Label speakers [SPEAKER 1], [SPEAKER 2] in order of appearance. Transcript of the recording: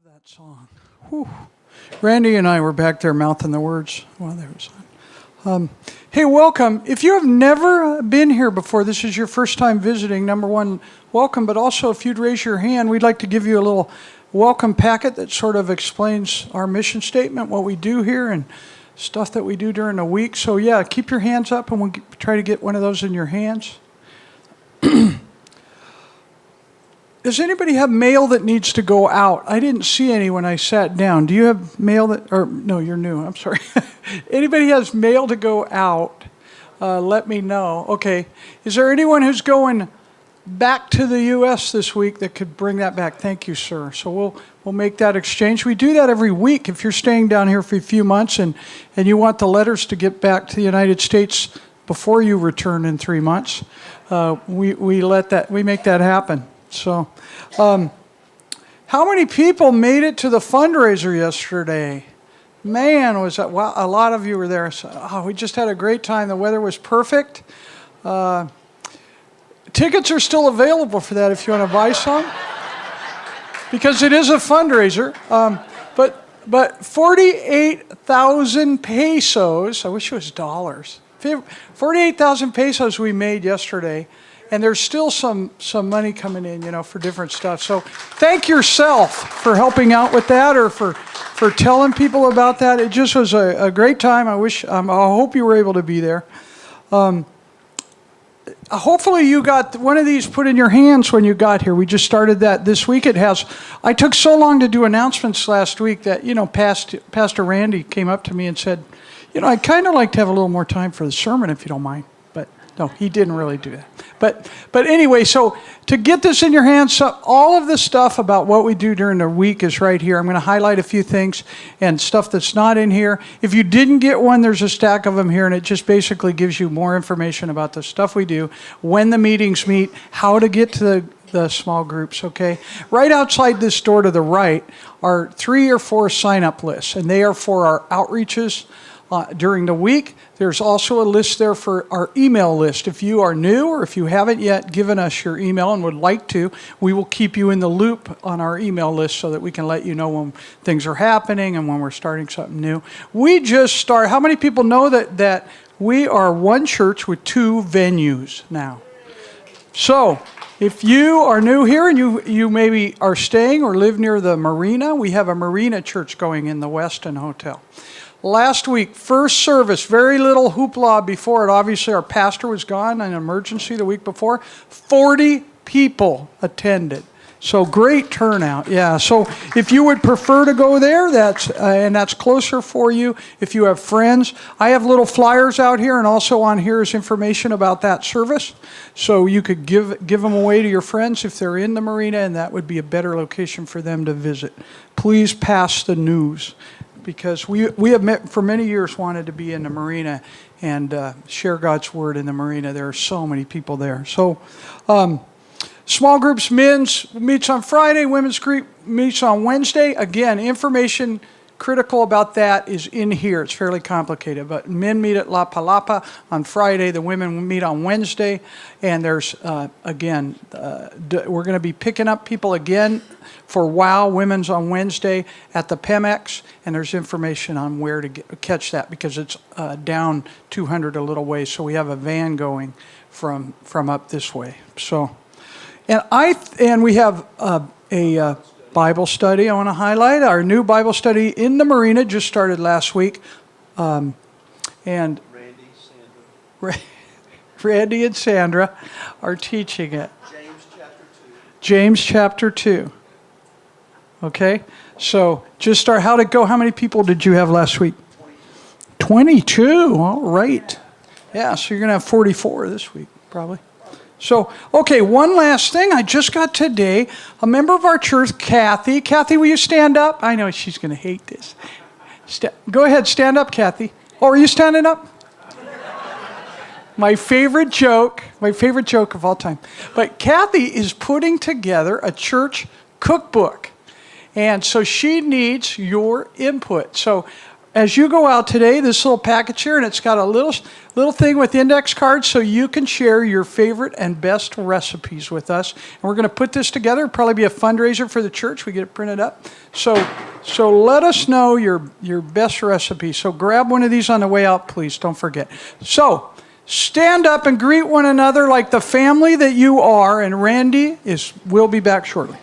[SPEAKER 1] That song. Whew. Randy and I were back there mouthing the words while they was on. Hey, welcome. If you have never been here before, this is your first time visiting, number one, welcome. But also, if you'd raise your hand, we'd like to give you a little welcome packet that sort of explains our mission statement, what we do here, and stuff that we do during the week. So, yeah, keep your hands up, and we'll try to get one of those in your hands. Does anybody have mail that needs to go out? I didn't see any when I sat down. Do you have mail that, or no, you're new, I'm sorry. Anybody has mail to go out, let me know. Okay, is there anyone who's going back to the U.S. this week that could bring that back? Thank you, sir. So we'll make that exchange. We do that every week. If you're staying down here for a few months and you want the letters to get back to the United States before you return in 3 months, we make that happen. So, how many people made it to the fundraiser yesterday? Man, was that, wow, a lot of you were there. So, we just had a great time. The weather was perfect. Tickets are still available for that if you want to buy some, because it is a fundraiser. But 48,000 pesos, I wish it was dollars, 48,000 pesos we made yesterday. And there's still some money coming in, for different stuff. So thank yourself for helping out with that, or for telling people about that. It just was a great time. I hope you were able to be there. Hopefully you got one of these put in your hands when you got here. We just started that this week. I took so long to do announcements last week that, Pastor Randy came up to me and said, I'd kind of like to have a little more time for the sermon if you don't mind. But no, he didn't really do that. But anyway, so to get this in your hands, so all of the stuff about what we do during the week is right here. I'm going to highlight a few things and stuff that's not in here. If you didn't get one, there's a stack of them here, and it just basically gives you more information about the stuff we do, when the meetings meet, how to get to the small groups, okay? Right outside this door to the right are 3 or 4 sign-up lists, and they are for our outreaches during the week. There's also a list there for our email list. If you are new, or if you haven't yet given us your email and would like to, we will keep you in the loop on our email list so that we can let you know when things are happening and when we're starting something new. How many people know that we are one church with 2 venues now? So, if you are new here and you maybe are staying or live near the marina, we have a marina church going in the Westin Hotel. Last week, first service, very little hoopla before it. Obviously, our pastor was gone, an emergency the week before. 40 people attended. So great turnout, yeah. So if you would prefer to go there, that's closer for you. If you have friends, I have little flyers out here, and also on here is information about that service. So you could give them away to your friends if they're in the marina, and that would be a better location for them to visit. Please pass the news, because we have for many years wanted to be in the marina and share God's word in the marina. There are so many people there. So small groups, men's meets on Friday, women's group meets on Wednesday. Again, information critical about that is in here. It's fairly complicated, but men meet at La Palapa on Friday. The women meet on Wednesday. And there's, we're going to be picking up people again for WOW Women's on Wednesday at the Pemex, and there's information on where to catch that, because it's down 200 a little ways. So we have a van going from up this way. So, and we have a Bible study I want to highlight. Our new Bible study in the marina just started last week, and Randy and Sandra are teaching it. James chapter 2. Okay, so just start. How'd it go? How many people did you have last week? 22. All right. Yeah, so you're going to have 44 this week, probably. So, okay, one last thing. I just got today a member of our church, Kathy. Kathy, will you stand up? I know she's going to hate this. Go ahead, stand up, Kathy. Oh, are you standing up? My favorite joke of all time. But Kathy is putting together a church cookbook. And so she needs your input. So as you go out today, this little package here, and it's got a little thing with index cards so you can share your favorite and best recipes with us. And we're going to put this together. It'll probably be a fundraiser for the church. We get it printed up. So let us know your best recipe. So grab one of these on the way out, please. Don't forget. So stand up and greet one another like the family that you are. And Randy will be back shortly.